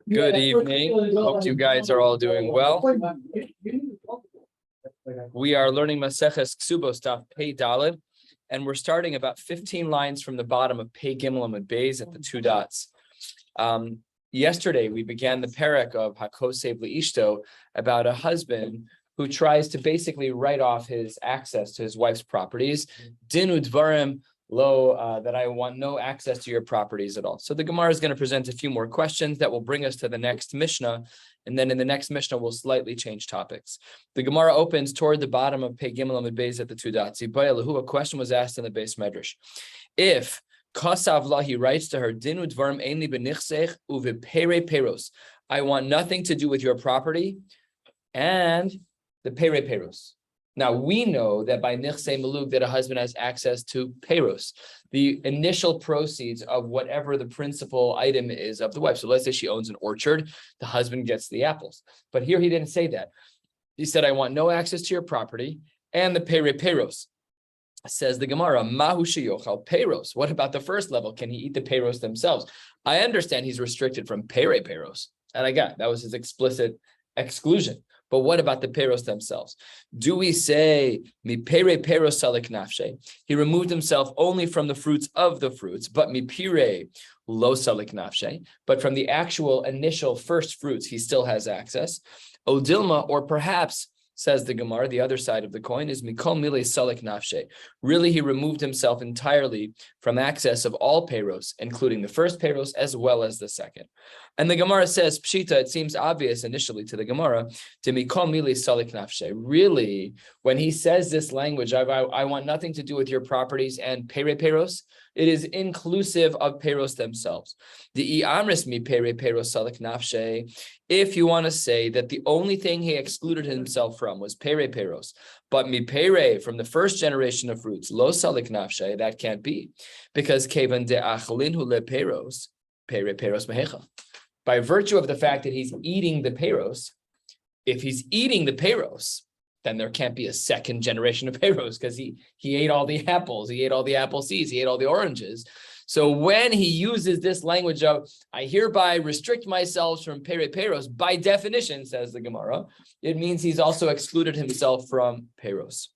Good evening. Hope you guys are all doing well. We are learning Maseches Kesubos Daf Pei Daled, and we're starting about 15 lines from the bottom of Pei Gimel Amud Beis at the two dots. Yesterday, we began the parak of Hakosev Liishto about a husband who tries to basically write off his access to his wife's properties. Dinu dvarim lo, that I want no access to your properties at all. So the Gemara is going to present a few more questions that will bring us to the next Mishnah. And then in the next Mishnah, we'll slightly change topics. The Gemara opens toward the bottom of Pei Gimel Amud Beis at the two dots. A question was asked in the base medrash. If Kasavla, he writes to her, Dinu dvarim einli benichsech uvepere peros. I want nothing to do with your property and the pere peros. Now, we know that by nichse malug that a husband has access to peros, the initial proceeds of whatever the principal item is of the wife. So let's say she owns an orchard, the husband gets the apples. But here he didn't say that. He said, I want no access to your property and the pere peros. Says the Gemara, Mahu sheyochal peros. What about the first level? Can he eat the peros themselves? I understand he's restricted from pere peros. And I got that was his explicit exclusion. But what about the peros themselves? Do we say mi pere peros salik nafshe? He removed himself only from the fruits of the fruits, but mi pire lo salik nafshe. But from the actual initial first fruits, he still has access. Odilma, or perhaps, says the Gemara, the other side of the coin is mikol mile salik nafshe. Really, he removed himself entirely from access of all peros, including the first peros as well as the second. And the Gemara says, Pshita, it seems obvious initially to the Gemara, to mikol mile salik nafshe. Really, when he says this language, I want nothing to do with your properties and pere peros, it is inclusive of peros themselves. The iamris mi pere peros salik nafshe. If you want to say that the only thing he excluded himself from was pere peros, but mi pere from the first generation of fruits, lo salik nafshe, that can't be, because kevan de achlinhu le peros, pere peros mehecha. By virtue of the fact that he's eating the peros, if he's eating the peros, then there can't be a second generation of peros because he ate all the apples, he ate all the apple seeds, he ate all the oranges. So when he uses this language of, I hereby restrict myself from pere peros, by definition, says the Gemara, it means he's also excluded himself from peros.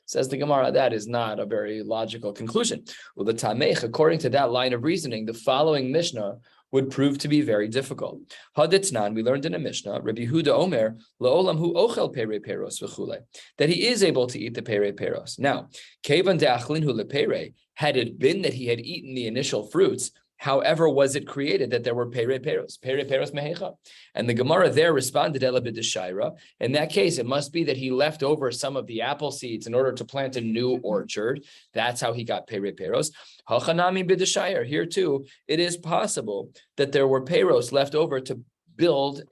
Says the Gemara, that is not a very logical conclusion. Well, the Tamech, according to that line of reasoning, the following Mishnah would prove to be very difficult. Haditznan, we learned in a Mishnah, Rabbi Huda Omer, La'olam hu ochel pere peros v'chule, that he is able to eat the pere peros. Now, kevan de'achlinhu lepere, had it been that he had eaten the initial fruits, however was it created that there were pere peros mehecha? And the Gemara there responded, Ela b'deshaira. In that case, it must be that he left over some of the apple seeds in order to plant a new orchard. That's how he got pere peros. Hachanami b'deshaira. Here too, it is possible that there were peros left over to build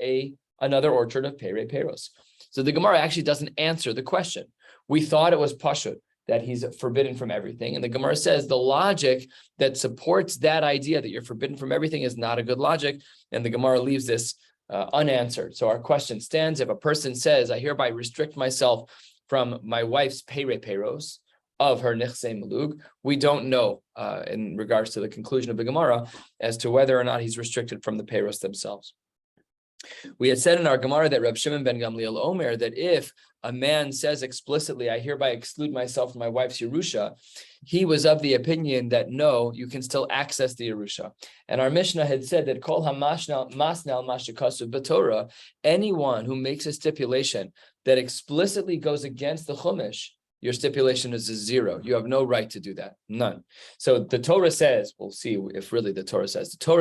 another orchard of pere peros. So the Gemara actually doesn't answer the question. We thought it was pashut, that he's forbidden from everything. And the Gemara says the logic that supports that idea that you're forbidden from everything is not a good logic. And the Gemara leaves this unanswered. So our question stands, if a person says, I hereby restrict myself from my wife's pere peros, of her nichse malug, we don't know in regards to the conclusion of the Gemara as to whether or not he's restricted from the peros themselves. We had said in our Gemara that Reb Shimon ben Gamliel Omer, that if a man says explicitly, I hereby exclude myself from my wife's Yerusha, he was of the opinion that no, you can still access the Yerusha. And our Mishnah had said that Kol HaMasnal Mashikasu B'Torah, anyone who makes a stipulation that explicitly goes against the Chumash, your stipulation is a zero. You have no right to do that. None. So the Torah says, we'll see if really the Torah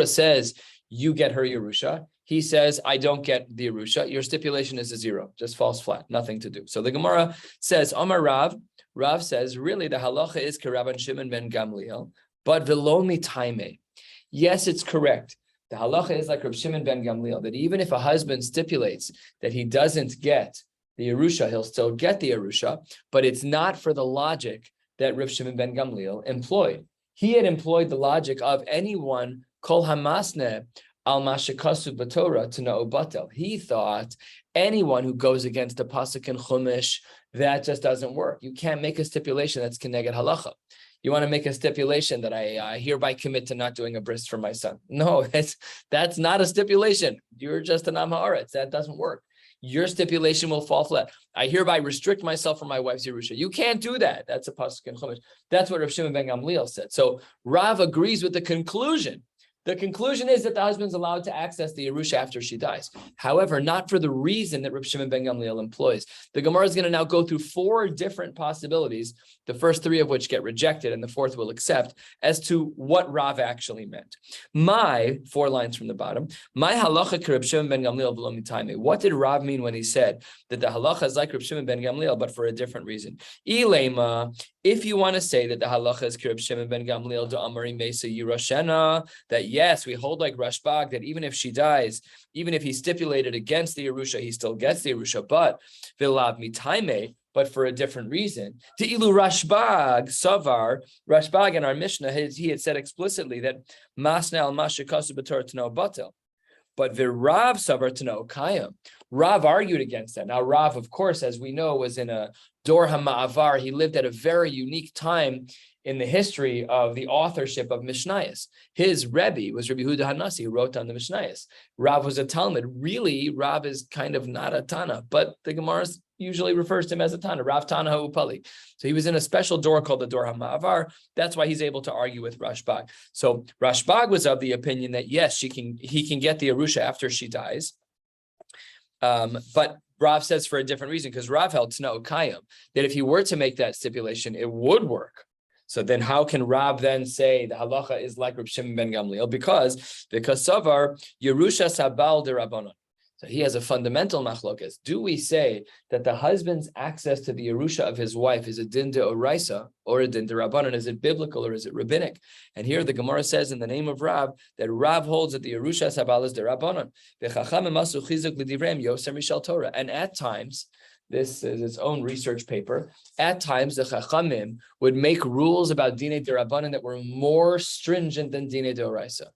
says you get her Yerusha. He says, I don't get the Yerusha. Your stipulation is a zero, just falls flat, nothing to do. So the Gemara says, Amar Rav says, really the halacha is Rabbi Shimon ben Gamliel, but velomi taime. Yes, it's correct. The halacha is like Rabbi Shimon ben Gamliel, that even if a husband stipulates that he doesn't get the Yerusha, he'll still get the Yerusha, but it's not for the logic that Rabbi Shimon ben Gamliel employed. He had employed the logic of anyone kol hamasne al mashikasu b'Torah to na'u batel. He thought anyone who goes against the pasuk in Chumash, that just doesn't work. You can't make a stipulation that's keneged halacha. You want to make a stipulation that I hereby commit to not doing a bris for my son. No, that's not a stipulation. You're just an am haaretz. That doesn't work. Your stipulation will fall flat. I hereby restrict myself from my wife's Yerusha. You can't do that. That's a pasuk in Chumash. That's what Rav Shimon ben Gamliel said. So Rav agrees with the conclusion. The conclusion is that the husband's allowed to access the Yerusha after she dies. However, not for the reason that Rav Shimon ben Gamliel employs. The Gemara is going to now go through 4 different possibilities, the first 3 of which get rejected and the 4th will accept, as to what Rav actually meant. My 4 lines from the bottom, my halacha Rav Shimon ben Gamliel v'lo mitayme. What did Rav mean when he said that the halacha is like Rav Shimon ben Gamliel, but for a different reason? Ilema, if you want to say that the halacha is Rav Shimon ben Gamliel do amari mesa yiroshena, that yes, we hold like Rashbag, that even if she dies, even if he stipulated against the Yerusha, he still gets the Yerusha, but vilav mitaime, but for a different reason. To ilu Rashbag, Savar, Rashbag in our Mishnah, he had said explicitly that masna al mashikasu b'torah tano batel. But Virav Savar Tano Kayam. Rav argued against that. Now, Rav, of course, as we know, was in a Dor HaMa'avar. He lived at a very unique time in the history of the authorship of Mishnayos. His Rebbe was Rabbi Huda Hanasi, who wrote on the Mishnayos. Rav was a Talmud. Really, Rav is kind of not a Tana, but the Gemara usually refers to him as a Tana, Rav Tana Ha'upali. So he was in a special Dor called the Dor HaMa'avar. That's why he's able to argue with Rashbag. So Rashbag was of the opinion that yes, he can get the Yerusha after she dies. But Rav says for a different reason, because Rav held Tna'u Kayam, that if he were to make that stipulation, it would work. So then how can Rav then say the halacha is like Reb Shimon ben Gamliel? Because Savar Yerusha Sabal de Rabbanon. So he has a fundamental machlokas. Do we say that the husband's access to the Yerusha of his wife is a din de oraisa or a din de Rabbanon? Is it biblical or is it rabbinic? And here the Gemara says in the name of Rav that Rav holds that the Yerusha Sabal is de Rabbanon. And at times, this is its own research paper. At times, the Chachamim would make rules about Dinei D'Rabbanan that were more stringent than Dinei D'Oraisa.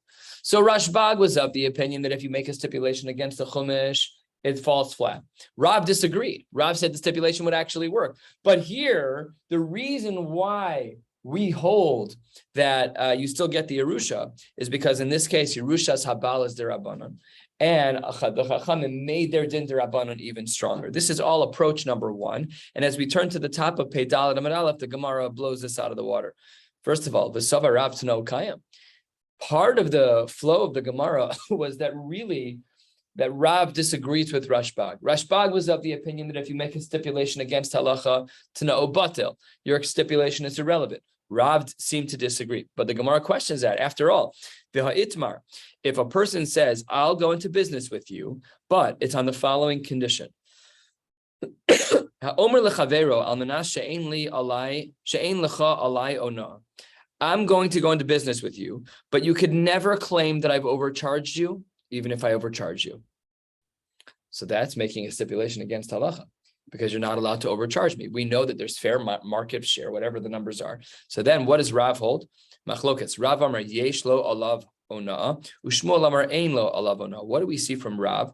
So Rashbag was of the opinion that if you make a stipulation against the Chumash, it falls flat. Rav disagreed. Rav said the stipulation would actually work. But here, the reason why we hold that you still get the Yerusha is because in this case, Yerusha's Habal is D'Rabbanan. And the Chachamim made their din d'Rabbanan even stronger. This is all approach number 1. And as we turn to the top of Pei Daled Amud Aleph, the Gemara blows this out of the water. First of all, the Sava Rav Tano Kayam. Part of the flow of the Gemara was that Rav disagrees with Rashbag. Rashbag was of the opinion that if you make a stipulation against halacha Tna'u batel, your stipulation is irrelevant. Rav seemed to disagree, but the Gemara questions that. After all, v'ha'itmar, if a person says, I'll go into business with you, but it's on the following condition. Ha'omer lechavero al manas she'ein li alai, she'ein lecha alai ona. I'm going to go into business with you, but you could never claim that I've overcharged you, even if I overcharge you. So that's making a stipulation against halacha, because you're not allowed to overcharge me. We know that there's fair market share, whatever the numbers are. So then what does Rav hold? Machlokas. Rav Amar yesh lo alav ona, ushmuel Amar ein lo alav ona. What do we see from Rav?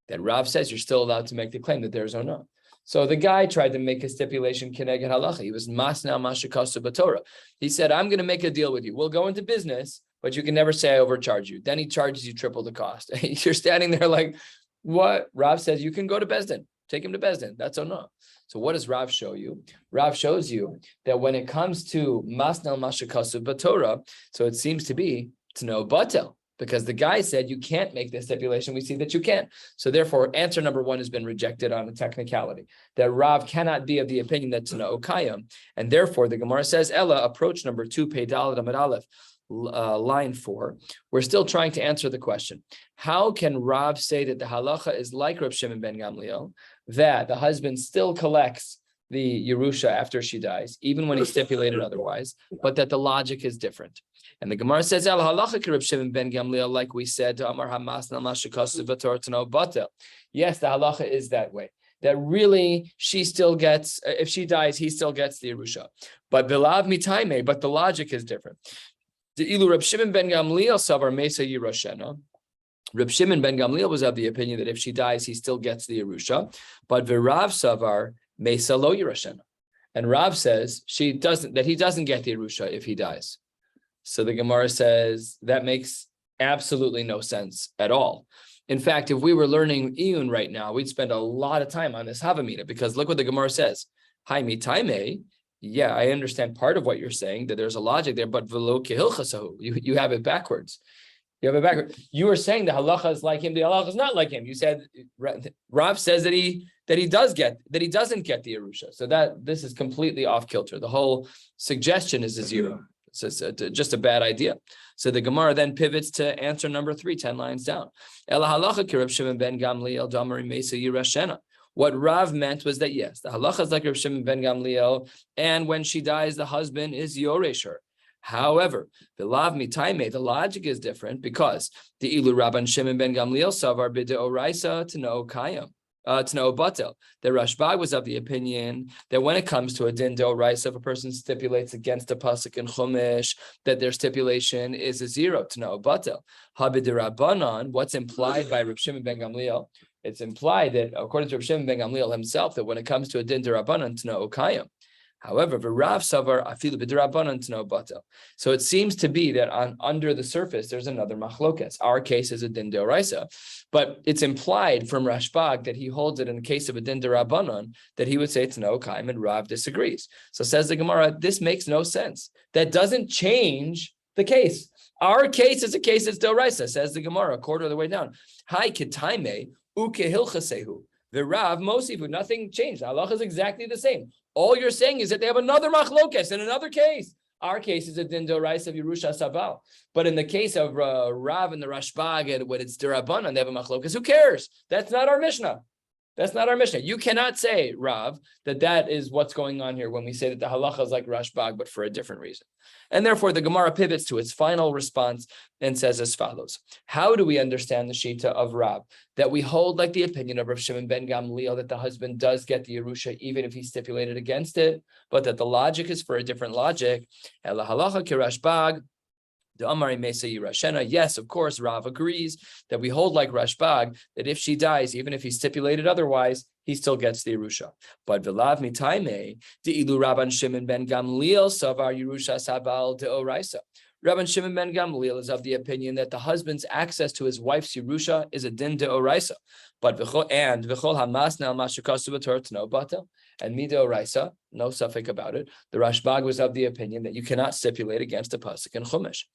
That Rav says you're still allowed to make the claim that there's ona. So the guy tried to make a stipulation keneged halacha. He was masna mashikasu b'torah. He said, I'm going to make a deal with you. We'll go into business, but you can never say I overcharge you. Then he charges you triple the cost. You're standing there like, what? Rav says you can go to Bezdin. Take him to Bezdin. That's no. So what does Rav show you? Rav shows you that when it comes to masnal mashakasu b'torah, so it seems to be no batel, because the guy said you can't make this stipulation. We see that you can. So therefore, answer number 1 has been rejected on a technicality, that Rav cannot be of the opinion that no kayam, and therefore the Gemara says Ella, approach number 2, Pei Daled Amud Aleph. Line 4, we're still trying to answer the question. How can Rav say that the halacha is like Reb Shimon ben Gamliel, that the husband still collects the Yerusha after she dies, even when he stipulated otherwise, but that the logic is different? And the Gemara says, El halacha Reb Shimon ben Gamliel, like we said, Amar hamasna mashikasu v'torah tano batel. Yes, the halacha is that way, that really she still gets, if she dies, he still gets the Yerusha. But bilav mitaime, but the logic is different. The ilu Reb Shimon ben Gamliel savar mesa yiroshena. Reb Shimon ben Gamliel was of the opinion that if she dies, he still gets the Yerusha. But v'Rav savar mesa lo yiroshena. And Rav says he doesn't get the Yerusha if he dies. So the Gemara says that makes absolutely no sense at all. In fact, if we were learning Iyun right now, we'd spend a lot of time on this Havamina, because look what the Gemara says. Hai mitaime. Yeah, I understand part of what you're saying, that there's a logic there, but velo kehilchasahu. You have it backwards. You have it backwards. You were saying the halacha is like him, the halacha is not like him. You said Rav says that he doesn't get the Yerusha. So that this is completely off kilter. The whole suggestion is a zero. It's just a bad idea. So the Gemara then pivots to answer number 3, 10 lines down. What Rav meant was that, yes, the halacha is like Reb Shimon ben Gamliel, and when she dies, the husband is yoresh her. However, the logic is different, because the ilu Rabban Shimon ben Gamliel savar b'deoraisa to know kayam. To know batel. The Rashbag was of the opinion that when it comes to a din deoraisa, if a person stipulates against a pasuk in Chumash, that their stipulation is a 0 to know batel. Habidirabanan, what's implied by Reb Shimon ben Gamliel? It's implied that, according to Reb Shimon ben Gamliel himself, that when it comes to a din derabanan to know kayam. However, Rav savar afilu b'derabanan to know batel. So it seems to be that under the surface there's another machlokes. Our case is a din deoraisa, but it's implied from Rashbag that he holds it in the case of a din derabanan that he would say it's no kaim, and Rav disagrees. So says the Gemara, this makes no sense. That doesn't change the case. Our case is a case that's deoraisa. Says the Gemara, a quarter of the way down. Hi kitaime ukehilchasehu. The Rav Mosifu, nothing changed. The halacha is exactly the same. All you're saying is that they have another machlokes in another case. Our case is a din doraisa of Yerusha Sabal. But in the case of Rav and the Rashbag, and when it's derabanan, they have a machlokes. Who cares? That's not our Mishnah. That's not our Mishnah. You cannot say, Rav, that is what's going on here when we say that the halacha is like Rashbag, but for a different reason. And therefore, the Gemara pivots to its final response and says as follows. How do we understand the Shita of Rav? That we hold like the opinion of Rav Shimon ben Gamliel that the husband does get the Yerusha even if he stipulated against it, but that the logic is for a different logic. Ela halacha ki Rashbag. Yes, of course, Rav agrees that we hold like Rashbag, that if she dies, even if he stipulated otherwise, he still gets the Yerusha. But Vilav mitaime, the ilu Rabban Shimon ben Gamliel savar Yerusha sabal deoraisa. Rabban Shimon ben Gamliel is of the opinion that the husband's access to his wife's Yerusha is a din deoraisa. But v'chol hamas nal mashakasu b'torah no batel. And midoraisa, no suffix about it. The Rashbag was of the opinion that you cannot stipulate against a pasuk in Chumash.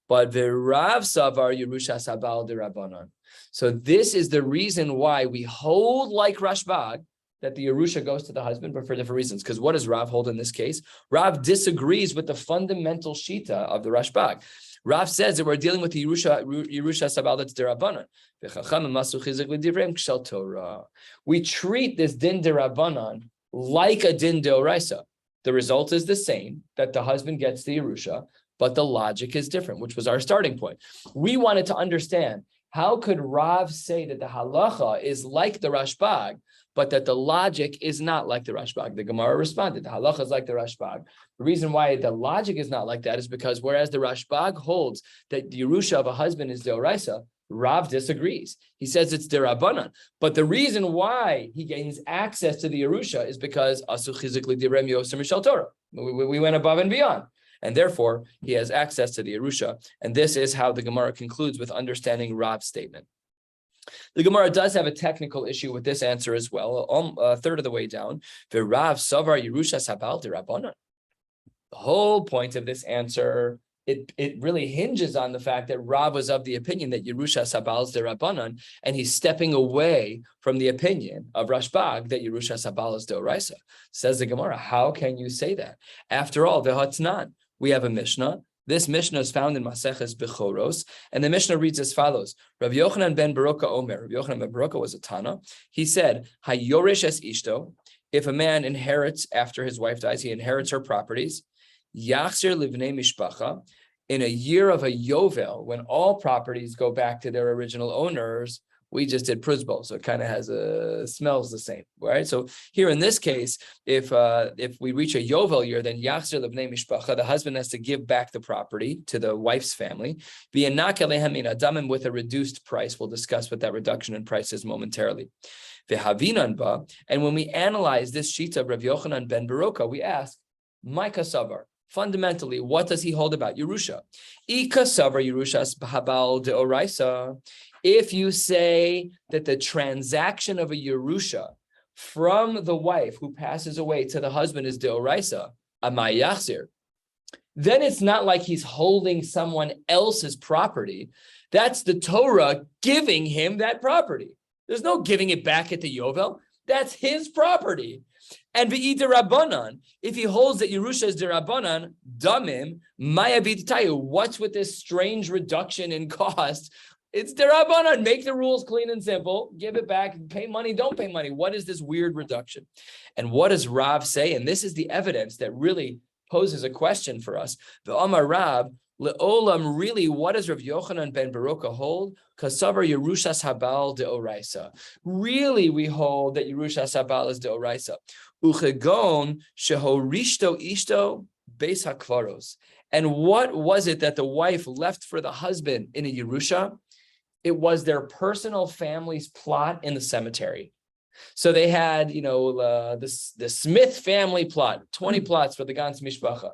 But the Rav savar Yerusha sabal de Rabbanan. So this is the reason why we hold like Rashbag that the Yerusha goes to the husband, but for different reasons. Because what does Rav hold in this case? Rav disagrees with the fundamental shita of the Rashbag. Rav says that we're dealing with the Yerusha sabal that's derabanan. We treat this din derabanan like a din deoraisa. The result is the same, that the husband gets the Yerusha, but the logic is different, which was our starting point. We wanted to understand, how could Rav say that the halacha is like the Rashbag, but that the logic is not like the Rashbag? The Gemara responded, the halacha is like the Rashbag. The reason why the logic is not like that is because whereas the Rashbag holds that the Yerusha of a husband is deoraisa, Rav disagrees. He says it's derabanan. But the reason why he gains access to the Yerusha is because asu chizikli direm yosem mishal Torah. We went above and beyond. And therefore, he has access to the Yerusha. And this is how the Gemara concludes with understanding Rav's statement. The Gemara does have a technical issue with this answer as well, a third of the way down. The Rav savar Yerusha sabal derabanan. The whole point of this answer, it really hinges on the fact that Rav was of the opinion that Yerusha sabal is derabanan, and he's stepping away from the opinion of Rashbag that Yerusha sabal is deoraisa. Says the Gemara, how can you say that? After all, v'hatnan, we have a Mishnah. This Mishnah is found in Maseches Bechoros, and the Mishnah reads as follows: Rabbi Yochanan ben Baruka Omer. Rabbi Yochanan ben Baruka was a Tana. He said, "Hayorish es ishto." If a man inherits after his wife dies, he inherits her properties. Yachzir livnei mishpacha. In a year of a yovel, when all properties go back to their original owners, We just did pruzbol, so it kind of smells the same, right? So here in this case, if we reach a yovel year, then yachzer levnei mishpacha, the husband has to give back the property to the wife's family, v'yanak alehem min adamim, with a reduced price. We'll discuss what that reduction in price is momentarily. V'havinan ba, and when we analyze this sheet of Rav Yochanan ben Baroka, we ask, my kasavar. Fundamentally, what does he hold about Yerusha? Ikasavar Yerushas habal deoraisa. If you say that the transaction of a Yerusha from the wife who passes away to the husband is deoraisa, amay yachzir, then it's not like he's holding someone else's property. That's the Torah giving him that property. There's no giving it back at the Yovel. That's his property. And v'i derabanan, if he holds that Yerusha is derabanan, damim, maya b'tayu. What's with this strange reduction in cost? It's derabanan. Make the rules clean and simple. Give it back. Pay money. Don't pay money. What is this weird reduction? And what does Rav say? And this is the evidence that really poses a question for us. The Amar Rav le'olam. Really, what does Rav Yochanan ben Baroka hold? Kasavar Yerushas habal deoraisa. Really, we hold that Yerushas habal is deoraisa. Uchegon shehorishto ishto beis hakvaros. And what was it that the wife left for the husband in a Yerusha? It was their personal family's plot in the cemetery. So they had, the Smith family plot, 20 plots for the Gans Mishpacha.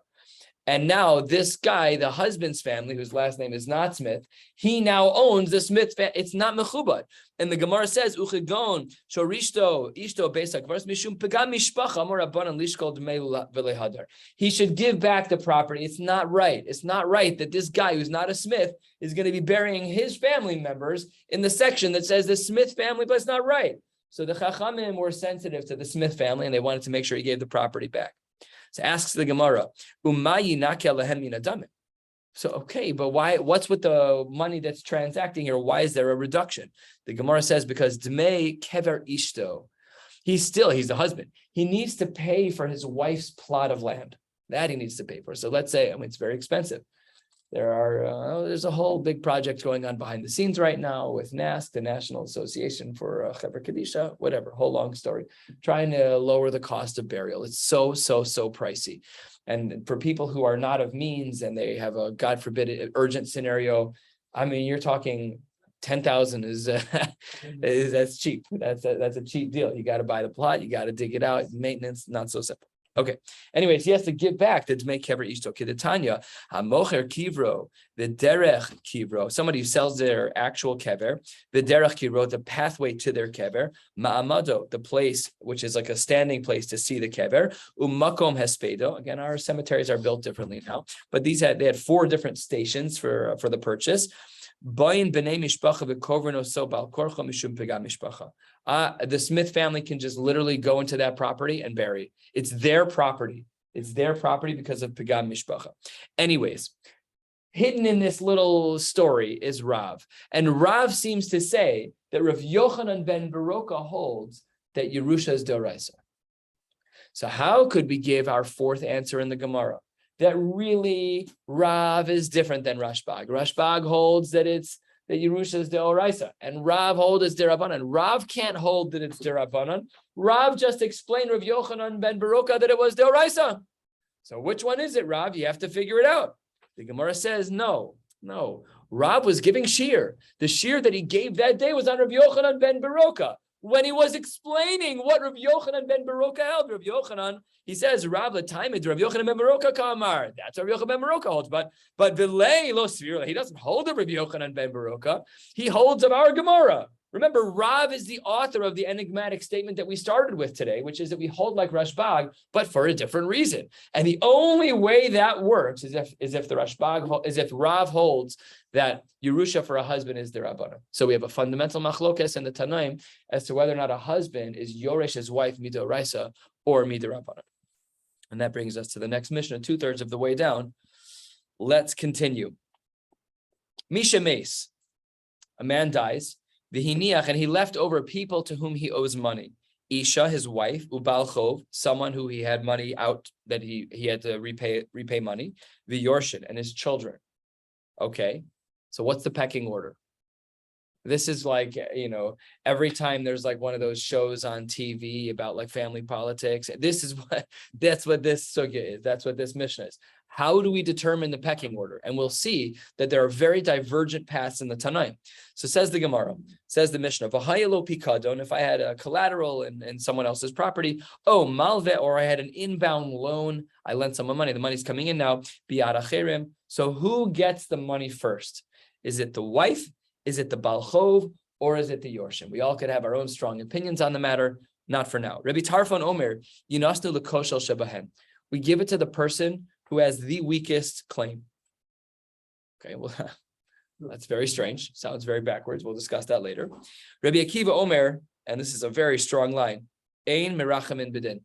And now this guy, the husband's family, whose last name is not Smith, he now owns the Smith family. It's not mechubad. And the Gemara says, "Uchegon shorishto ishto besak v'ras mishum pegam mishpacha amor rabbanan lishkol dmei v'lehadar." He should give back the property. It's not right. It's not right that this guy who's not a Smith is going to be burying his family members in the section that says the Smith family, but it's not right. So the Chachamim were sensitive to the Smith family, and they wanted to make sure he gave the property back. So asks the Gemara, so okay, but why? What's with the money that's transacting here? Why is there a reduction? The Gemara says because Dmei kever ishto, he's the husband. He needs to pay for his wife's plot of land. That he needs to pay for. So let's say, it's very expensive. There's a whole big project going on behind the scenes right now with NASC, the National Association for Chevra Kadisha, whatever, whole long story, trying to lower the cost of burial. It's so pricey. And for people who are not of means and they have a, God forbid, urgent scenario, you're talking 10,000 is that's cheap. That's a cheap deal. You got to buy the plot, you got to dig it out, maintenance, not so simple. Okay. Anyways, he has to give back the Dmei Kever Ishto. Kedetanya, HaMocher Kivro, the Derech Kivro, somebody who sells their actual kever, the Derech Kivro, the pathway to their kever, Ma'amado, the place which is like a standing place to see the kever, Umakom Hespedo. Again, our cemeteries are built differently now, but they had 4 different stations for the purchase. The Smith family can just literally go into that property and bury. It's their property. It's their property because of Pegam Mishpacha. Anyways, hidden in this little story is Rav. And Rav seems to say that Rav Yochanan ben Baroka holds that Yerusha is Doraisa. So how could we give our 4th answer in the Gemara? That really Rav is different than Rashbag. Rashbag holds that Yerusha is Deoraisa, and Rav holds it's Derabanan. Rav can't hold that it's Derabanan. Rav just explained Rav Yochanan ben Baroka that it was Deoraisa. So which one is it, Rav? You have to figure it out. The Gemara says no. Rav was giving shiur. The shiur that he gave that day was on Rav Yochanan ben Baroka. When he was explaining what Rav Yochanan ben Baroka held, Rav Yochanan, he says, Rav L'taimid, Rav Yochanan ben Baroka kamar. That's what Rav Yochanan ben Baroka holds. But V'lei lo svirla, he doesn't hold of Rav Yochanan ben Baroka. He holds of our Gemara. Remember, Rav is the author of the enigmatic statement that we started with today, which is that we hold like Rashbag, but for a different reason. And the only way that works is if Rav holds that Yerusha for a husband is the Rabbanan. So we have a fundamental machlokes in the Tanaim as to whether or not a husband is Yoresh his wife midoraisa or midorabanan. And that brings us to the next Mishnah, 2/3 of the way down. Let's continue. Misha Mace, a man dies. V'hiniach, and he left over people to whom he owes money. Isha, his wife, ubal chov, someone who he had money out that he had to repay money. V'yorshin, and his children. Okay, so what's the pecking order? This is like, every time there's like one of those shows on TV about like family politics, that's what this sugya is. That's what this Mishnah is. How do we determine the pecking order? And we'll see that there are very divergent paths in the Tanaim. So says the Gemara, says the Mishnah, V'hayelo pikadon, if I had a collateral in someone else's property, malve, or I had an inbound loan, I lent someone money, the money's coming in now, biyad acherim. So who gets the money first? Is it the wife? Is it the Baal Chov, or is it the Yorshim? We all could have our own strong opinions on the matter, not for now. Rabbi Tarfon Omer, Yinasnu l'koshel shebahen. We give it to the person who has the weakest claim. Okay, well, that's very strange. Sounds very backwards. We'll discuss that later. Rabbi Akiva Omer, and this is a very strong line, Ein merachamin b'din.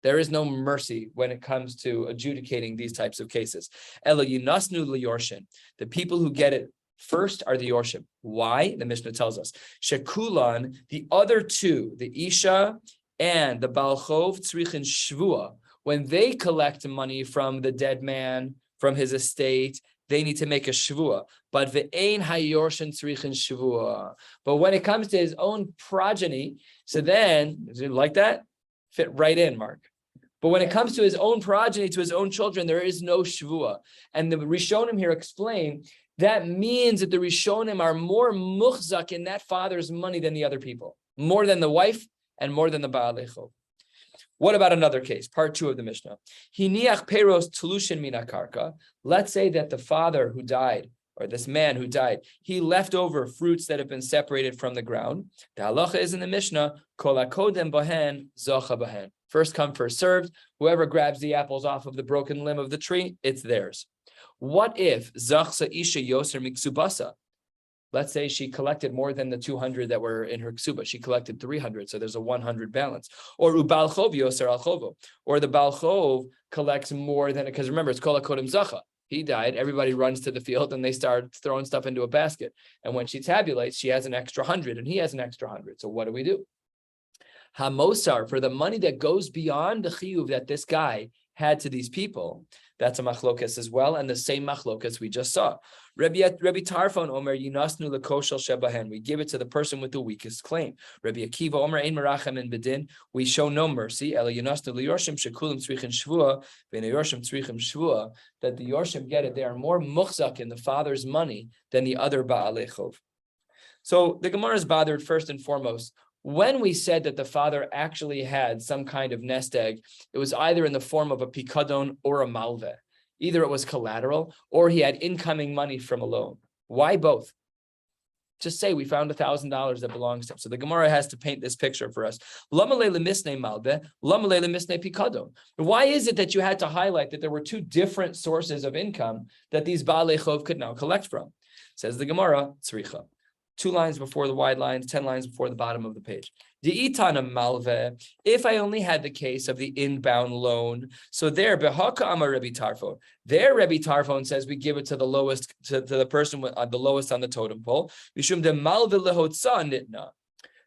There is no mercy when it comes to adjudicating these types of cases. Elo yinasnu l'yorshin. The people who get it first are the Yorshim. Why? The Mishnah tells us. Shekulan, the other two, the Isha and the Baal Chov, tzrichin shvua. When they collect money from the dead man, from his estate, they need to make a shvua. But ve'ein hayorshin tzrichin shvua. But when it comes to his own progeny, so then, is it like that? Fit right in, Mark. But when it comes to his own progeny, to his own children, there is no shvua. And the Rishonim here explain that means that the Rishonim are more muchzak in that father's money than the other people, more than the wife and more than the Baal Chov. What about another case? Part 2 of the Mishnah. Hiniach peros tlushin mina karka. Let's say that the father who died, or this man who died, he left over fruits that have been separated from the ground. The halacha is in the Mishnah, kol hakodem bahen zocha bahen. First come, first served. Whoever grabs the apples off of the broken limb of the tree, it's theirs. What if zachsa isha yoser miksubasa? Let's say she collected more than the 200 that were in her ksuba. She collected 300, so there's a 100 balance. Or ubal chov yoser al chovo. Or the Baal Chov collects more than it, because remember, it's kol hakodem zacha. He died, everybody runs to the field and they start throwing stuff into a basket. And when she tabulates, she has an extra 100 and he has an extra 100. So what do? Hamosar, for the money that goes beyond the chiyuv that this guy had to these people, that's a machlokas as well, and the same machlokas we just saw. Rabbi Tarfon Omer Yinasnu lekoshel shebahen. We give it to the person with the weakest claim. Rabbi Akiva Omer Ein merachem in bedin. We show no mercy. Ela Yinasnu liyorshim shekulim tzrichin shvua v'nei yorshim tzrichin shvua. That the yorshim get it. They are more muchzak in the father's money than the other ba'alei chov. So the Gemara is bothered first and foremost. When we said that the father actually had some kind of nest egg, it was either in the form of a pikadon or a malveh. Either it was collateral or he had incoming money from a loan. Why both? Just say we found $1,000 that belongs to him. So the Gemara has to paint this picture for us. Why is it that you had to highlight that there were two different sources of income that these Baalei Chov could now collect from? Says the Gemara, tzricha. 2 lines before the wide lines, 10 lines before the bottom of the page. If I only had the case of the inbound loan, so there, behaka amar Rabbi Tarfon. There, Rabbi Tarfon says we give it to the lowest, to the person with the lowest on the totem pole.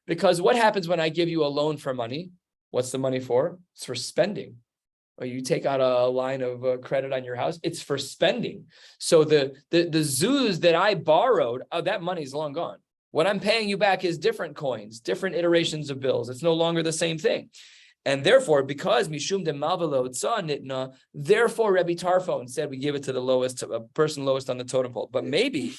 Because what happens when I give you a loan for money? What's the money for? It's for spending. Or you take out a line of credit on your house, it's for spending. So the zuz that I borrowed, that money's long gone. What I'm paying you back is different coins, different iterations of bills. It's no longer the same thing. And therefore, because mishum de malvelo tzah nitna, therefore Rabbi Tarfon said we give it to the lowest, a person lowest on the totem pole. But maybe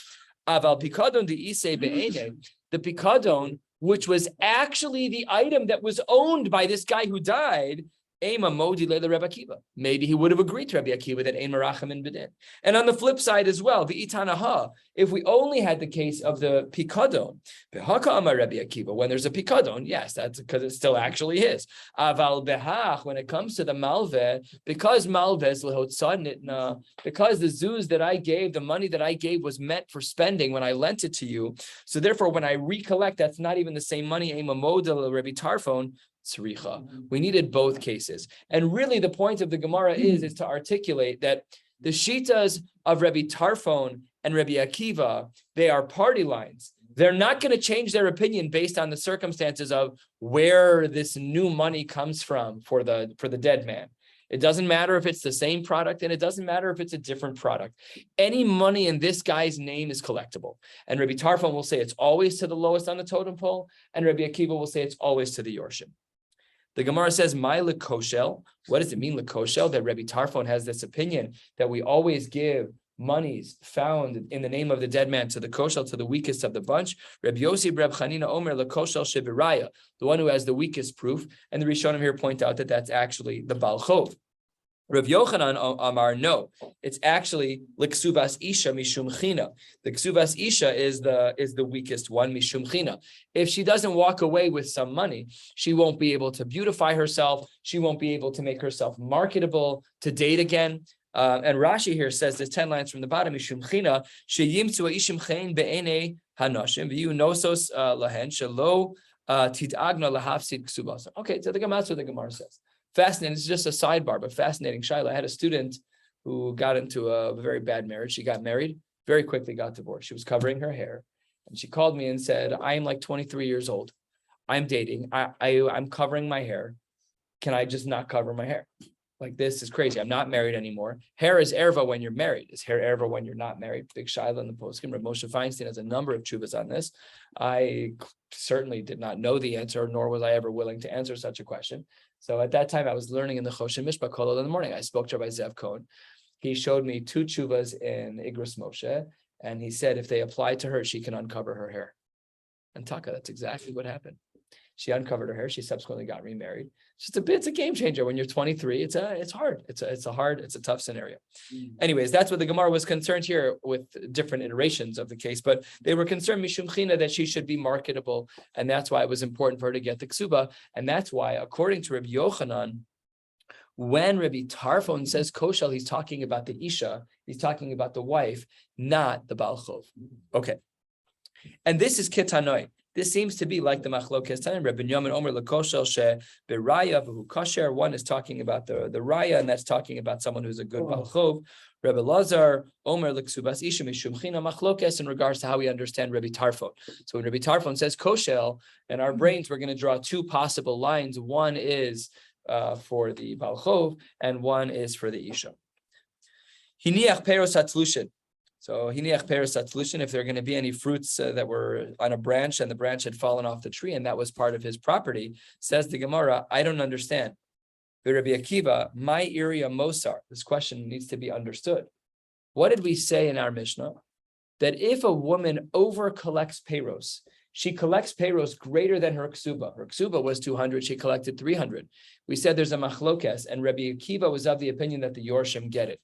aval pikadon de isei be'ene, the pikadon, which was actually the item that was owned by this guy who died, maybe he would have agreed to Rabbi Akiva that ein merachem in bedin. And on the flip side as well, the itanaha, if we only had the case of the pikadon, behaka amar Rabbi Akiva, when there's a pikadon, yes, that's because it's still actually his. Aval behach, when it comes to the malveh, because malveh's lehotzah nitna, because the zuz that I gave, the money that I gave was meant for spending when I lent it to you. So therefore, when I recollect, that's not even the same money. Ema model Rabbi Tarfon. We needed both cases. And really the point of the Gemara is to articulate that the shitas of Rabbi Tarfon and Rabbi Akiva, they are party lines. They're not going to change their opinion based on the circumstances of where this new money comes from for the dead man. It doesn't matter if it's the same product, and it doesn't matter if it's a different product. Any money in this guy's name is collectible. And Rabbi Tarfon will say it's always to the lowest on the totem pole, and Rabbi Akiva will say it's always to the Yorshim. The Gemara says, "My lekoshel." What does it mean, lekoshel? That Rabbi Tarfon has this opinion that we always give monies found in the name of the dead man to the koshel, to the weakest of the bunch. Rabbi Yossi Reb Chanina Omer lekoshel shebiraya, the one who has the weakest proof. And the Rishonim here point out that that's actually the Baal Chov. Rav Yochanan Amar, no, it's actually Kesubos Isha Mishum China. The Kesubos Isha is the weakest one, Mishum China. If she doesn't walk away with some money, she won't be able to beautify herself. She won't be able to make herself marketable to date again. And Rashi here says there's 10 lines from the bottom, Mishum China, Sheyimtzu Ishim Chen Be'enei Hanoshim V'yu Nosos Lahen Shelo Tid'agna Lahafsid Kesubos. Okay, so that's what the Gemara says. Fascinating. It's just a sidebar, but fascinating. Shaila, I had a student who got into a very bad marriage. She got married, very quickly got divorced. She was covering her hair, and she called me and said, "I am like 23 years old. I'm dating. I'm covering my hair. Can I just not cover my hair? Like, this is crazy. I'm not married anymore. Hair is erva when you're married. Is hair erva when you're not married?" Big Shaila in the poskim. Rav Moshe Feinstein has a number of tshuvas on this. I certainly did not know the answer, nor was I ever willing to answer such a question. So at that time, I was learning in the Choshen Mishpah Kolel in the morning. I spoke to Rabbi Zev Cohen. He showed me 2 tshuvas in Igros Moshe, and he said if they apply to her, she can uncover her hair. And Taka, that's exactly what happened. She uncovered her hair. She subsequently got remarried. It's a game changer. When you're 23, it's hard. It's a tough scenario. Anyways, that's what the Gemara was concerned here with different iterations of the case, but they were concerned Mishum China that she should be marketable, and that's why it was important for her to get the ksuba, and that's why, according to Rabbi Yochanan, when Rabbi Tarfon says koshel, he's talking about the isha, he's talking about the wife, not the Baal Chov. Okay, and this is kitanoi. This seems to be like the machlokes Tanim. Rabbi Binyamin Omer lekoshel she beraya v'hu kosher. One is talking about the raya, and that's talking about someone who's a good Baal Chov. Rabbi Lazar Omer lekesubos isha mishum china machlokes in regards to how we understand Rabbi Tarfon. So when Rabbi Tarfon says koshel, in our brains we're going to draw 2 possible lines. One is for the Baal Chov, and one is for the isha. Hiniach peros hatzlushin. So hiniach peros hatzlushin, if there are going to be any fruits that were on a branch and the branch had fallen off the tree and that was part of his property, says the Gemara, I don't understand. Rabbi Akiva, my area mosar. This question needs to be understood. What did we say in our Mishnah? That if a woman over collects peros, she collects peros greater than her ksuba. Her ksuba was 200, she collected 300. We said there's a machlokes, and Rabbi Akiva was of the opinion that the Yorshim get it.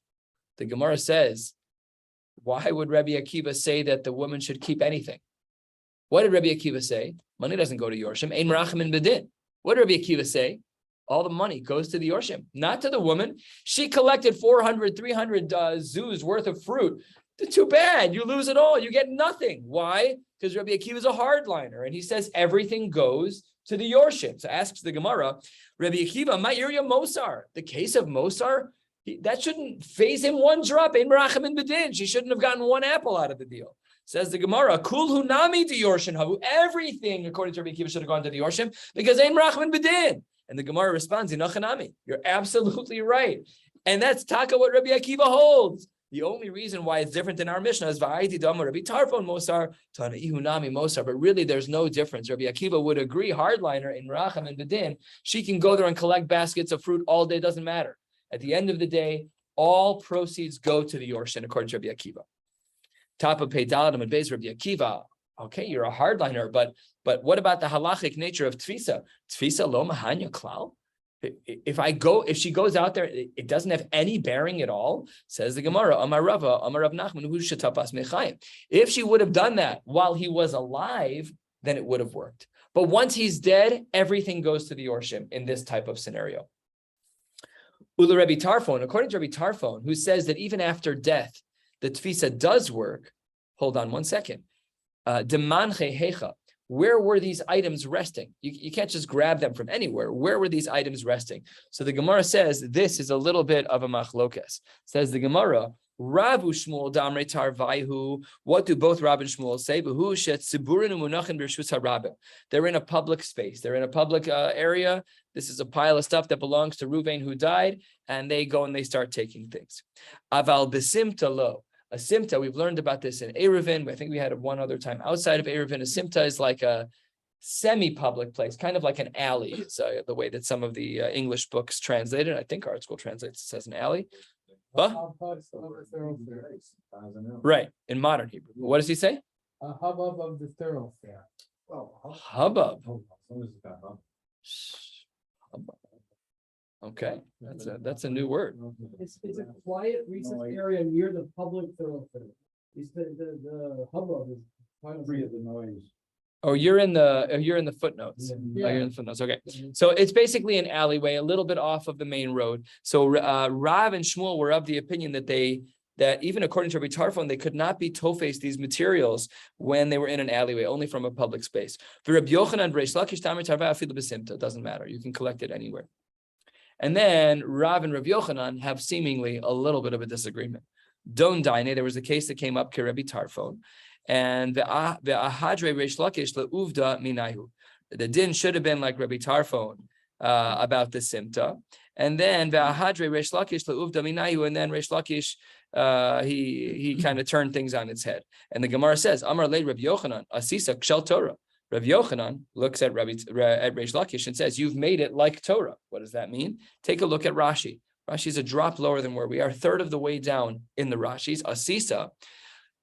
The Gemara says, why would Rabbi Akiva say that the woman should keep anything? What did Rabbi Akiva say? Money doesn't go to Yorshim. Ein merachim in bedin. What did Rabbi Akiva say? All the money goes to the Yorshim, not to the woman. She collected 400, 300 zoos worth of fruit. Too bad. You lose it all. You get nothing. Why? Because Rabbi Akiva is a hardliner, and he says everything goes to the Yorshim. So asks the Gemara, Rabbi Akiva, my area Mosar. The case of Mosar, that shouldn't phase him one drop. Ein merachim in bedin. She shouldn't have gotten one apple out of the deal. Says the Gemara, Kul hunami to Yorshim havu. Everything, according to Rabbi Akiva, should have gone to the Yorshim because ein merachim in bedin. And the Gemara responds, Inachanami. You're absolutely right. And that's Taka what Rabbi Akiva holds. The only reason why it's different in our Mishnah is Va'aiti Dama Rabbi Tarfon Mosar, Tana Ihunami Mosar. But really, there's no difference. Rabbi Akiva would agree, hardliner in Racham and Bedin, she can go there and collect baskets of fruit all day, doesn't matter. At the end of the day, all proceeds go to the Yorshin, according to Rabbi Akiva. Top of Peidaladam and Beis Rabbi Akiva. Okay, you're a hardliner, but what about the halachic nature of tfisa? Tfisa lo mahanya klal. If she goes out there, it doesn't have any bearing at all. Says the Gemara, Amar Rava, Amar Rav Nachman, hu shetapas mechayim. If she would have done that while he was alive, then it would have worked. But once he's dead, everything goes to the Yorshim in this type of scenario. Ula Rabbi Tarfon, according to Rabbi Tarfon, who says that even after death, the tfisa does work. Hold on one second. Where were these items resting? You can't just grab them from anywhere. Where were these items resting? So the Gemara says this is a little bit of a machlokes. Says the Gemara, Rav Shmuel Damre Tarvaihu. What do both Rav and Shmuel say? They're in a public space. They're in a public area. This is a pile of stuff that belongs to Ruvain who died, and they go and they start taking things. Aval besimta lo. A simta, we've learned about this in Eruvin. I think we had it one other time outside of Eruvin. A simta is like a semi-public place, kind of like an alley. It's the way that some of the English books translate it. I think Art School translates it as an alley. Huh? Right, in modern Hebrew. What does he say? A hubbub of the thoroughfare. Hubbub. Okay, that's a new word. It's a quiet recess area near the public thoroughfare. The hubbub is kind of the noise. Oh, you're in the footnotes. Yeah. Oh, you're in the footnotes. Okay, so it's basically an alleyway, a little bit off of the main road. So Rav and Shmuel were of the opinion that even according to Rabbi Tarfon, they could not be tofes these materials when they were in an alleyway, only from a public space. It doesn't matter. You can collect it anywhere. And then Rav and Rabbi Yochanan have seemingly a little bit of a disagreement. Don Daine, there was a case that came up, Rabbi Tarfon, and the ahadre Reish Lakish leuvda minayu. The din should have been like Rabbi Tarfon about the simta, and then the ahadre Reish Lakish leuvda minayu, and then Reish Lakish he kind of turned things on its head. And the Gemara says, Amar le Rabbi Yochanan asisa kshel Torah. Rabbi Yochanan looks at Reish Lakish and says, "You've made it like Torah." What does that mean? Take a look at Rashi. Rashi's a drop lower than where we are, third of the way down in the Rashis. Asisa.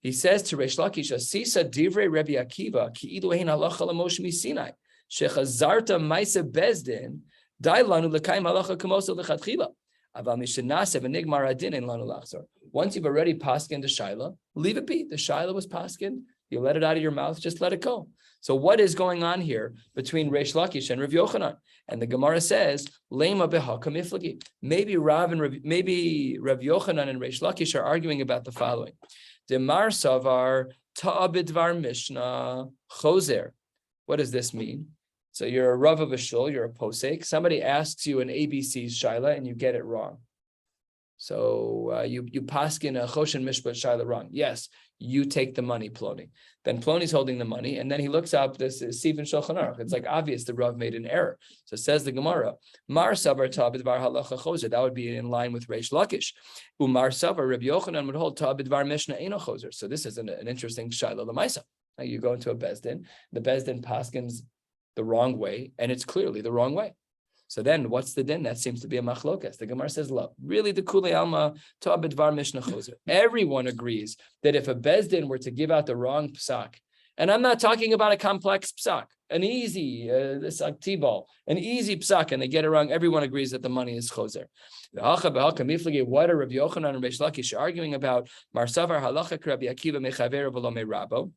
He says to Reish Lakish, "Asisa divrei Rabbi Akiva ki ilu hein halacha l'Moshe miSinai shechazarta ma'ase bezdin dai lanu l'kaim halacha k'mosa l'chadchila aval mishenase v'nigmar adin ein lanu lachzor." Once you've already paskined the shaila, leave it be. The shaila was paskined. You let it out of your mouth. Just let it go. So what is going on here between Reish Lakish and Rav Yochanan? And the Gemara says, "Lema behakam iflagi." Maybe Rav Yochanan and Reish Lakish are arguing about the following. Demar savar ta'abidvar mishnah choser. What does this mean? So you're a Rav of a shul, you're a posek. Somebody asks you an ABC's shaila and you get it wrong. So you paskin a choshen mishpat shaila wrong. Yes, you take the money, Ploni. Then Ploni's holding the money, and then he looks up this Sif and Shulchan Aruch. It's like obvious the Rav made an error. So says the Gemara, Mar Savar Tabidvar Halacha Choser. That would be in line with Reish Lakish. Umar Savar Rabbi Yochanan would hold Tabidvar Mishnah Eino Choser. So this is an interesting shaila l'maisa. Now you go into a bezdin, the bezdin paskins the wrong way, and it's clearly the wrong way. So then, what's the din? That seems to be a machlokas. The Gemara says, "Look, really, the kulei alma ta'abidvar mishnah choser." Everyone agrees that if a bezdin were to give out the wrong psak, and I'm not talking about a complex psak, an easy tibal, an easy psak, and they get it wrong, everyone agrees that the money is choser. What are Rabbi Yochanan and Reish Lakish arguing about? Marsavar halacha Rabbi Akiva mechaver v'lo me'rabo.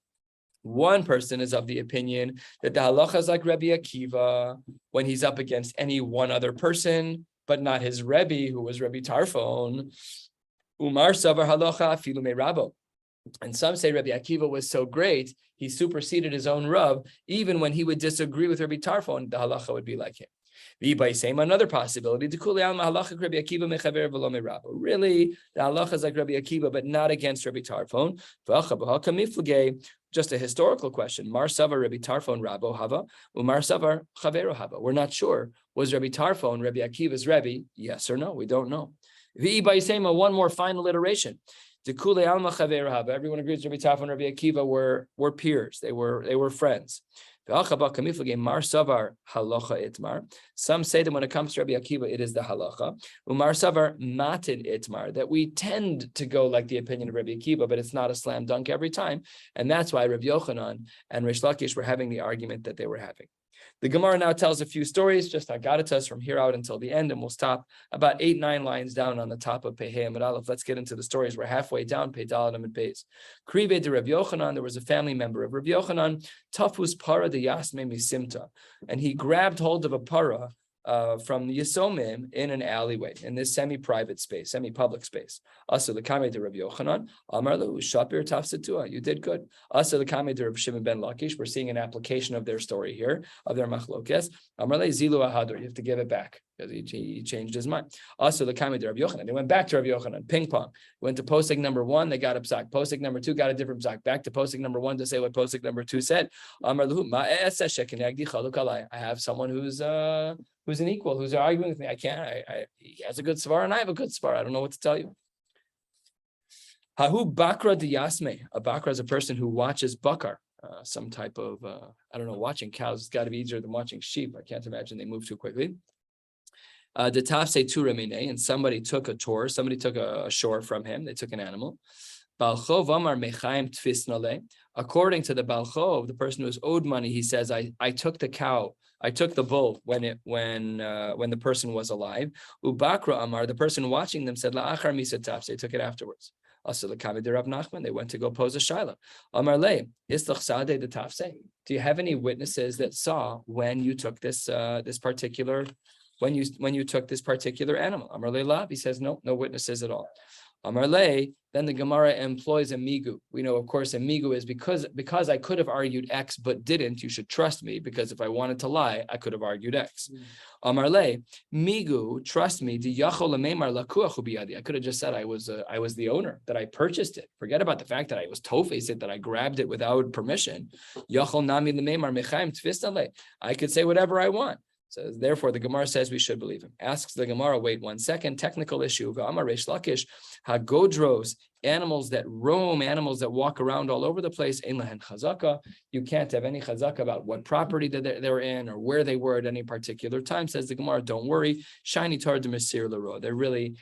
One person is of the opinion that the halacha is like Rabbi Akiva when he's up against any one other person, but not his Rebbe, who was Rabbi Tarfon. Umar savar halacha afilu me'rabo. And some say Rabbi Akiva was so great, he superseded his own Rav, even when he would disagree with Rabbi Tarfon, the halacha would be like him. Another possibility, really, the halacha is like Rabbi Akiva, but not against Rabbi Tarfon. Just a historical question. Mar Savar Rabbi Tarfon Rabo Hava, Umar Savar Chavero Hava. We're not sure. Was Rabbi Tarfon Rabbi Akiva's Rebbe? Yes or no? We don't know. One more final iteration. Everyone agrees Rabbi Tarfon and Rabbi Akiva were peers. They were friends. Some say that when it comes to Rabbi Akiva, it is the halacha. Umar savar matin itmar, that we tend to go like the opinion of Rabbi Akiva, but it's not a slam dunk every time. And that's why Rabbi Yochanan and Reish Lakish were having the argument that they were having. The Gemara now tells a few stories, just agadatas from here out until the end, and we'll stop about 8-9 lines down on the top of Pehei Amud Aleph. Let's get into the stories. We're halfway down, Pei Daled Amud Beis. Krive de Rabbi Yochanan, there was a family member of Rabbi Yochanan, Tafus para de Yasme Misimta, and he grabbed hold of a para from the Yisomim in an alleyway, in this semi-private space, semi-public space. Asa l'kamei de Rabbi Yochanan, Amar lu shapir tafsetua. You did good. Asa l'kamei de Rabbi Shimon ben Lakish. We're seeing an application of their story here, of their machlokes. Amar le zilu ahador. You have to give it back because he changed his mind. Asa l'kamei de Rabbi Yochanan. They went back to Rabbi Yochanan. Ping pong. Went to posik number 1. They got a psak. Posik number 2 got a different psak. Back to posik number 1 to say what posik number 2 said. Amar lu ma esa shekenegdi chaluk alai. I have someone who's an equal, who's arguing with me. I can't. He has a good svar and I have a good svar. I don't know what to tell you. Hahu bakra diyasme. A bakra is a person who watches bakar, some type of, I don't know, watching cows. It's got to be easier than watching sheep. I can't imagine they move too quickly. The tafse turamine, and somebody took a tor, somebody took a shore from him. They took an animal. Balchov amar mechaim tfisnale. According to the Balchov, the person who was owed money, he says, I took the cow. I took the bull when the person was alive. Ubakra Amar, the person watching them said, La'achar misa tafse, they took it afterwards. Also the Kavid Rav Nachman, they went to go pose a shaila. Amar le, islach sade the tafse. Do you have any witnesses that saw when you took this particular animal? Amar le lav, he says no witnesses at all. Amar le, then the Gemara employs a migu. We know, of course, a migu is because I could have argued X but didn't. You should trust me, because if I wanted to lie, I could have argued X. Amar le, migu, trust me. I could have just said I was the owner, that I purchased it. Forget about the fact that I was tofes it, that I grabbed it without permission. I could say whatever I want. So therefore, the Gemara says we should believe him. Asks the Gemara, wait 1 second, technical issue. V'amar Reish Lakish, hagodros, animals that roam, animals that walk around all over the place, ein lahen chazaka. You can't have any chazaka about what property that they're in or where they were at any particular time. Says the Gemara, don't worry. Shiny tar de mesir l'ro.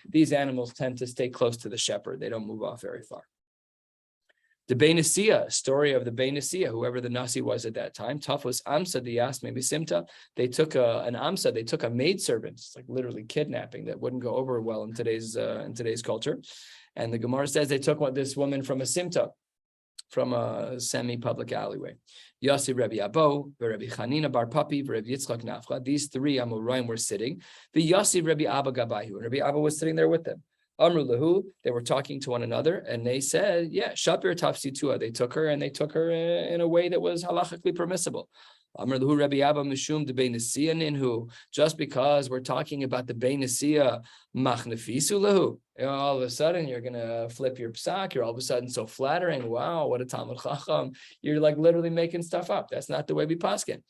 These animals tend to stay close to the shepherd. They don't move off very far. The Beinasiya, story of the Beinasiya, whoever the Nasi was at that time, Tafos Amsa Diyas maybe Simta. They took an Amsa, they took a maidservant. It's like literally kidnapping that wouldn't go over well in today's culture. And the Gemara says they took this woman from a Simta, from a semi-public alleyway. Yasi Rabbi Abo, Rabbi Chanina Bar Papi, Rabbi Yitzchak Nafcha. These 3 Amoraim were sitting. The Yasi Rabbi Abba Gabayu. Rabbi Abba was sitting there with them. Amru lahu, they were talking to one another, and they said, yeah, Shapir Tafsitua. They took her in a way that was halachically permissible. Amru lahu Rabbi Abba Mishum de Beinasiya Ninhu. Just because we're talking about the Beinasiya Machnefisu lahu. All of a sudden, you're going to flip your psak. You're all of a sudden so flattering. Wow, what a Talmud Chacham. You're like literally making stuff up. That's not the way we paskin.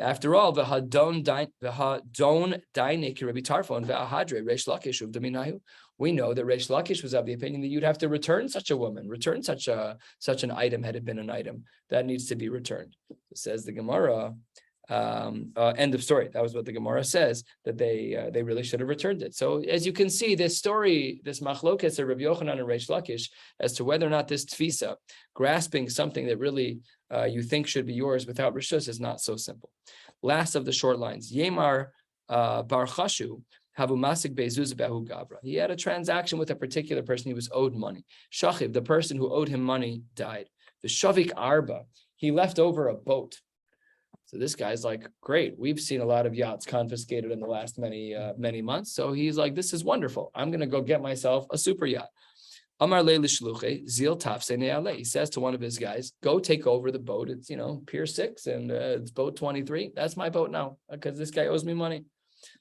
After all, v'hadon dainik Rabbi Tarfon v'ahadre Reish Lakish uvdaminayu. We know that Reish Lakish was of the opinion that you'd have to return such a woman, return such an item had it been an item that needs to be returned. It says the Gemara. End of story. That was what the Gemara says, that they really should have returned it. So as you can see, this story, this machlokes of Rabbi Yochanan and Reish Lakish, as to whether or not this tfisa, grasping something that really you think should be yours without rishus, is not so simple. Last of the short lines, Yemar Bar Chashu Havu Masik Beizuz Behu Gabra. He had a transaction with a particular person. He was owed money. Shachiv, the person who owed him money, died. The Shavik Arba, he left over a boat. So this guy's like, great. We've seen a lot of yachts confiscated in the last many months. So he's like, this is wonderful. I'm going to go get myself a super yacht. Amar le l'shluche zil tafse ne'ale. He says to one of his guys, go take over the boat. It's, Pier 6 and it's boat 23. That's my boat now because this guy owes me money.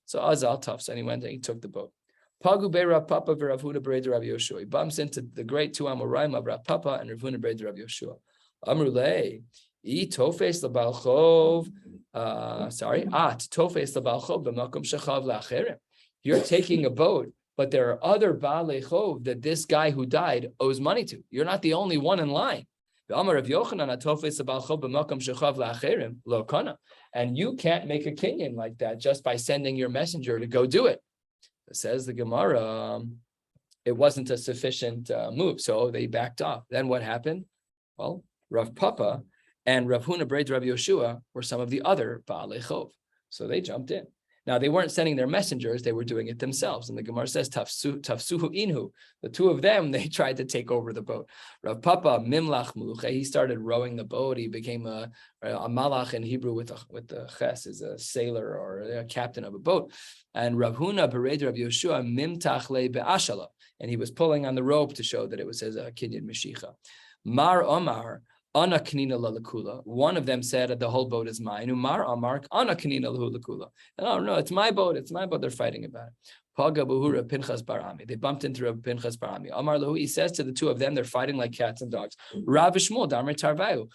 So Azal tafse, and he went and he took the boat. Pagu be Rav Papa v'Rav Huna b'Rei Rav Yoshua. He bumps into the great 2 Amoraim of Rav Papa and Rav Huna b'Rei Rav Yoshua. Amru le. Tofes l'balchov, tofes l'balchov b'makom shechav la'acherim. You're taking a boat, but there are other baalei chov that this guy who died owes money to. You're not the only one in line. And you can't make a kinyan like that just by sending your messenger to go do it. Says the Gemara, it wasn't a sufficient move, so they backed off. Then what happened? Well, Rav Papa and Rav Huna b'Rei Rav Yoshua were some of the other Baalei Chov. So they jumped in. Now they weren't sending their messengers; they were doing it themselves. And the Gemara says, "Tafsuhu inhu." The two of them, they tried to take over the boat. Rav Papa Mimlach Muluche, he started rowing the boat. He became a malach in Hebrew with the ches, is a sailor or a captain of a boat. And Rav Huna Bered Rav Yoshua Mimtach Le Be'ashala, and he was pulling on the rope to show that it was his kinyan Meshicha. Mar Omar Ana Kanina Lalakula. One of them said the whole boat is mine. Umar Amar Ana Kanina Lahulakula. No, it's my boat. It's my boat. They're fighting about it. Paga Bahura Pinchas Barami. They bumped into Rav Pinchas Barami. Amar Lahu. He says to the two of them, they're fighting like cats and dogs. Rav Shmuel Damar Tarvayu.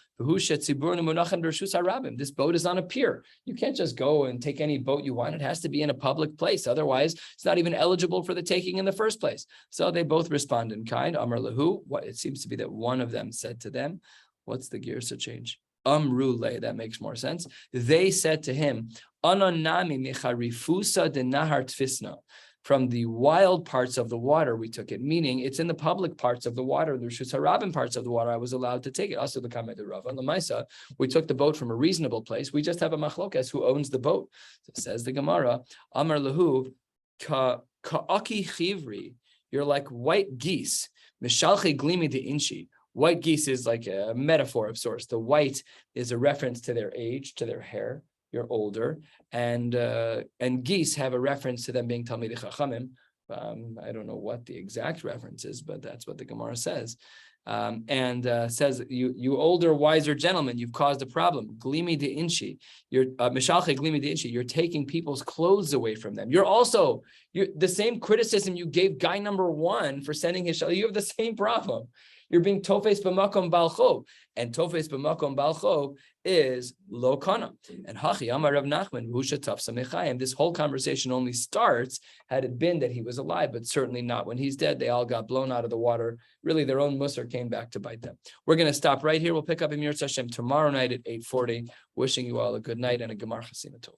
This boat is on a pier. You can't just go and take any boat you want. It has to be in a public place. Otherwise, it's not even eligible for the taking in the first place. So they both respond in kind. Amar Lahu. What it seems to be that one of them said to them, what's the girsa change? Amrule, that makes more sense. They said to him, Ananami mecharifusa de nahar tfisna. From the wild parts of the water, we took it, meaning it's in the public parts of the water, the Rishus Harabim parts of the water, I was allowed to take it. Also, the Kamed Rava, Lamaisa, we took the boat from a reasonable place. We just have a machlokas who owns the boat. So says the Gemara, Amar Lahu, Ka'aki Chivri, you're like white geese, Mishalche Glimi de Inchi. White geese is like a metaphor of sorts. The white is a reference to their age, to their hair. You're older, and geese have a reference to them being Talmidei Chachamim. I don't know what the exact reference is, but that's what the Gemara says. Says you older, wiser gentlemen, you've caused a problem. Glimi de inchi, you're mishalche glimi de inchi. You're taking people's clothes away from them. You're the same criticism you gave guy number one for sending his shal. You have the same problem. You're being tofes b'makom balcho, and tofes b'makom balcho is lo kana. And hachi amar Rav Nachman v'hu shetaf samechayim. This whole conversation only starts had it been that he was alive, but certainly not when he's dead. They all got blown out of the water. Really, their own musar came back to bite them. We're going to stop right here. We'll pick up in Yirtzeh Hashem tomorrow night at 8:40. Wishing you all a good night and a gemar chasina tov.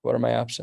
What are my options?